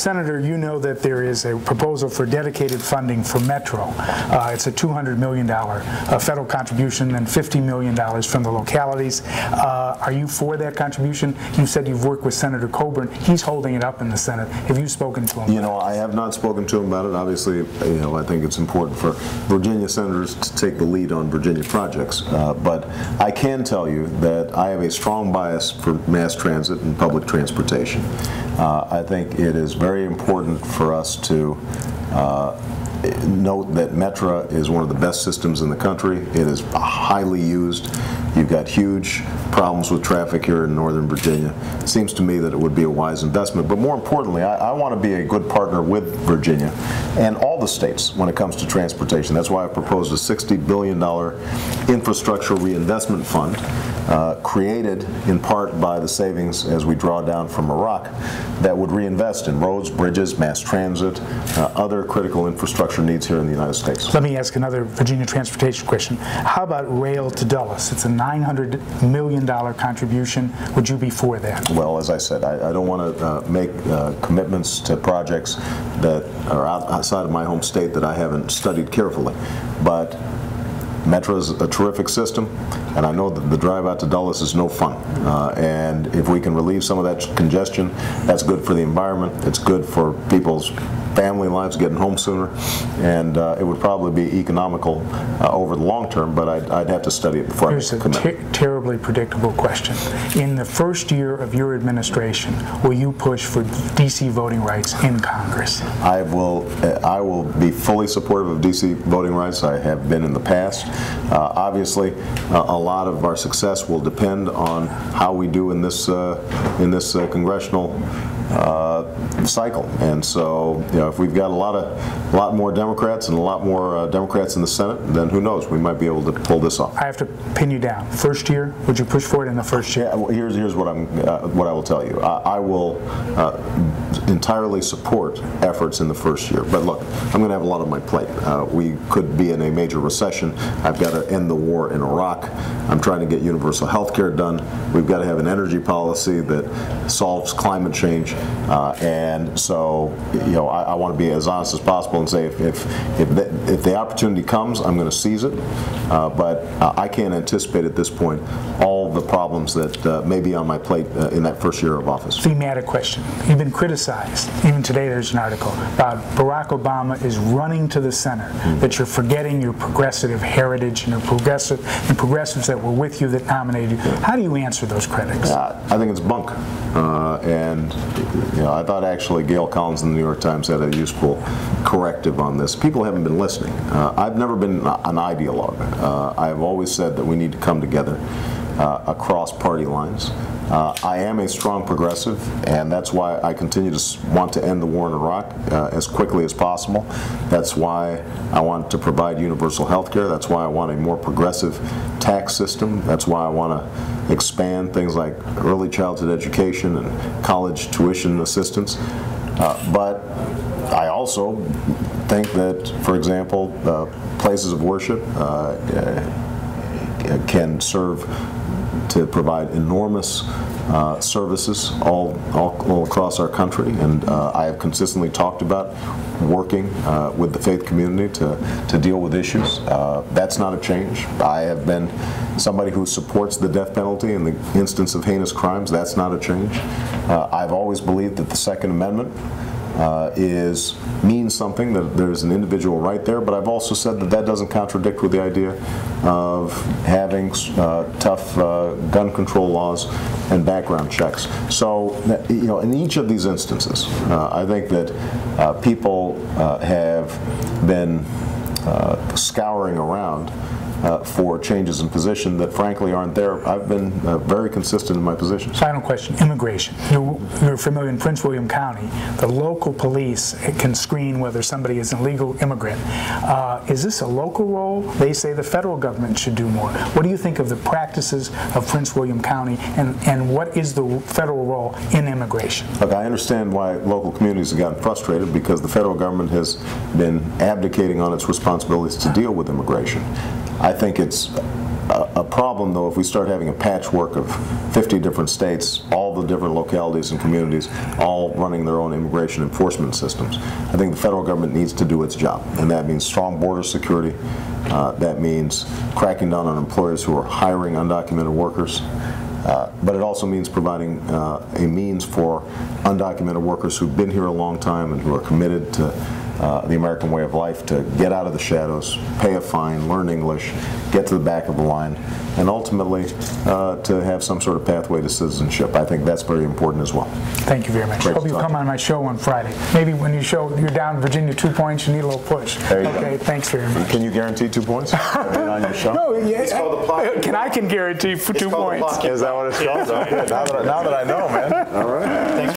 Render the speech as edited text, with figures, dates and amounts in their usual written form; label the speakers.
Speaker 1: Senator, you know that there is a proposal for dedicated funding for Metro. It's a $200 million federal contribution and $50 million from the localities. Are you for that contribution? You said you've worked with Senator Coburn. He's holding it up in the Senate. Have you spoken to him?
Speaker 2: You know, I have not spoken to him about it. Obviously, you know, I think it's important for Virginia senators to take the lead on Virginia projects. But I can tell you that I have a strong bias for mass transit and public transportation. I think it is very important for us to note that Metra is one of the best systems in the country. It is highly used. You've got huge problems with traffic here in Northern Virginia. It seems to me that it would be a wise investment. But more importantly, I want to be a good partner with Virginia and all the states when it comes to transportation. That's why I proposed a $60 billion infrastructure reinvestment fund created in part by the savings as we draw down from Iraq that would reinvest in roads, bridges, mass transit, other critical infrastructure needs here in the United States.
Speaker 1: Let me ask another Virginia transportation question. How about rail to Dulles? It's a $900 million contribution. Would you be for that?
Speaker 2: Well, as I said, I don't want to make commitments to projects that are outside of my home state that I haven't studied carefully. But Metro is a terrific system, and I know that the drive out to Dulles is no fun. And if we can relieve some of that congestion, that's good for the environment. It's good for people's family lives getting home sooner, and it would probably be economical over the long term, but I'd have to study it before I commit.
Speaker 1: Here's a terribly predictable question. In the first year of your administration, will you push for D.C. voting rights in Congress?
Speaker 2: I will be fully supportive of D.C. voting rights. I have been in the past. Obviously, a lot of our success will depend on how we do in this congressional cycle, and so you know, if we've got a lot more Democrats and a lot more Democrats in the Senate, then who knows? We might be able to pull this off.
Speaker 1: I have to pin you down. First year, would you push for it in the first year?
Speaker 2: Yeah, well, here's what I will tell you. I will entirely support efforts in the first year. But look, I'm going to have a lot on my plate. We could be in a major recession. I've got to end the war in Iraq. I'm trying to get universal health care done. We've got to have an energy policy that solves climate change. And so, you know, I want to be as honest as possible and say if the opportunity comes, I'm going to seize it. But I can't anticipate at this point all the problems that may be on my plate in that first year of office.
Speaker 1: Thematic question. You've been criticized. Even today there's an article about Barack Obama is running to the center, that you're forgetting your progressive heritage and your progressives that were with you that nominated you. How do you answer those critics?
Speaker 2: I think it's bunk. And you know, I thought actually Gail Collins in the New York Times had a useful corrective on this. People haven't been listening. I've never been an ideologue. I've always said that we need to come together across party lines. I am a strong progressive, and that's why I continue to want to end the war in Iraq as quickly as possible. That's why I want to provide universal health care. That's why I want a more progressive tax system. That's why I want to expand things like early childhood education and college tuition assistance. But I also think that, for example, places of worship can serve to provide enormous services all across our country, and I have consistently talked about working with the faith community to deal with issues. That's not a change. I have been somebody who supports the death penalty in the instance of heinous crimes. That's not a change. I've always believed that the Second Amendment means something, that there's an individual right there, but I've also said that that doesn't contradict with the idea of having tough gun control laws and background checks. So, you know, in each of these instances, I think that people have been scouring around for changes in position that frankly aren't there. I've been very consistent in my position.
Speaker 1: Final question, immigration. You're familiar in Prince William County, the local police can screen whether somebody is an illegal immigrant. Is this a local role? They say the federal government should do more. What do you think of the practices of Prince William County, and what is the federal role in immigration?
Speaker 2: Look, I understand why local communities have gotten frustrated because the federal government has been abdicating on its responsibilities to deal with immigration. I think it's a problem, though, if we start having a patchwork of 50 different states, all the different localities and communities, all running their own immigration enforcement systems. I think the federal government needs to do its job, and that means strong border security. That means cracking down on employers who are hiring undocumented workers. But it also means providing a means for undocumented workers who've been here a long time and who are committed to the American way of life to get out of the shadows, pay a fine, learn English, get to the back of the line, and ultimately to have some sort of pathway to citizenship. I think that's very important as well.
Speaker 1: Thank you very much. Hope you come on my show on Friday. Maybe when you're down in Virginia 2 points, you need a little push.
Speaker 2: There you
Speaker 1: okay,
Speaker 2: go.
Speaker 1: Thanks very much.
Speaker 2: Can you guarantee 2 points on your show?
Speaker 1: No, yeah,
Speaker 2: it's called the Plotkin.
Speaker 1: I can guarantee for 2 points.
Speaker 2: Is that what it's called? Now that I know, man. All right.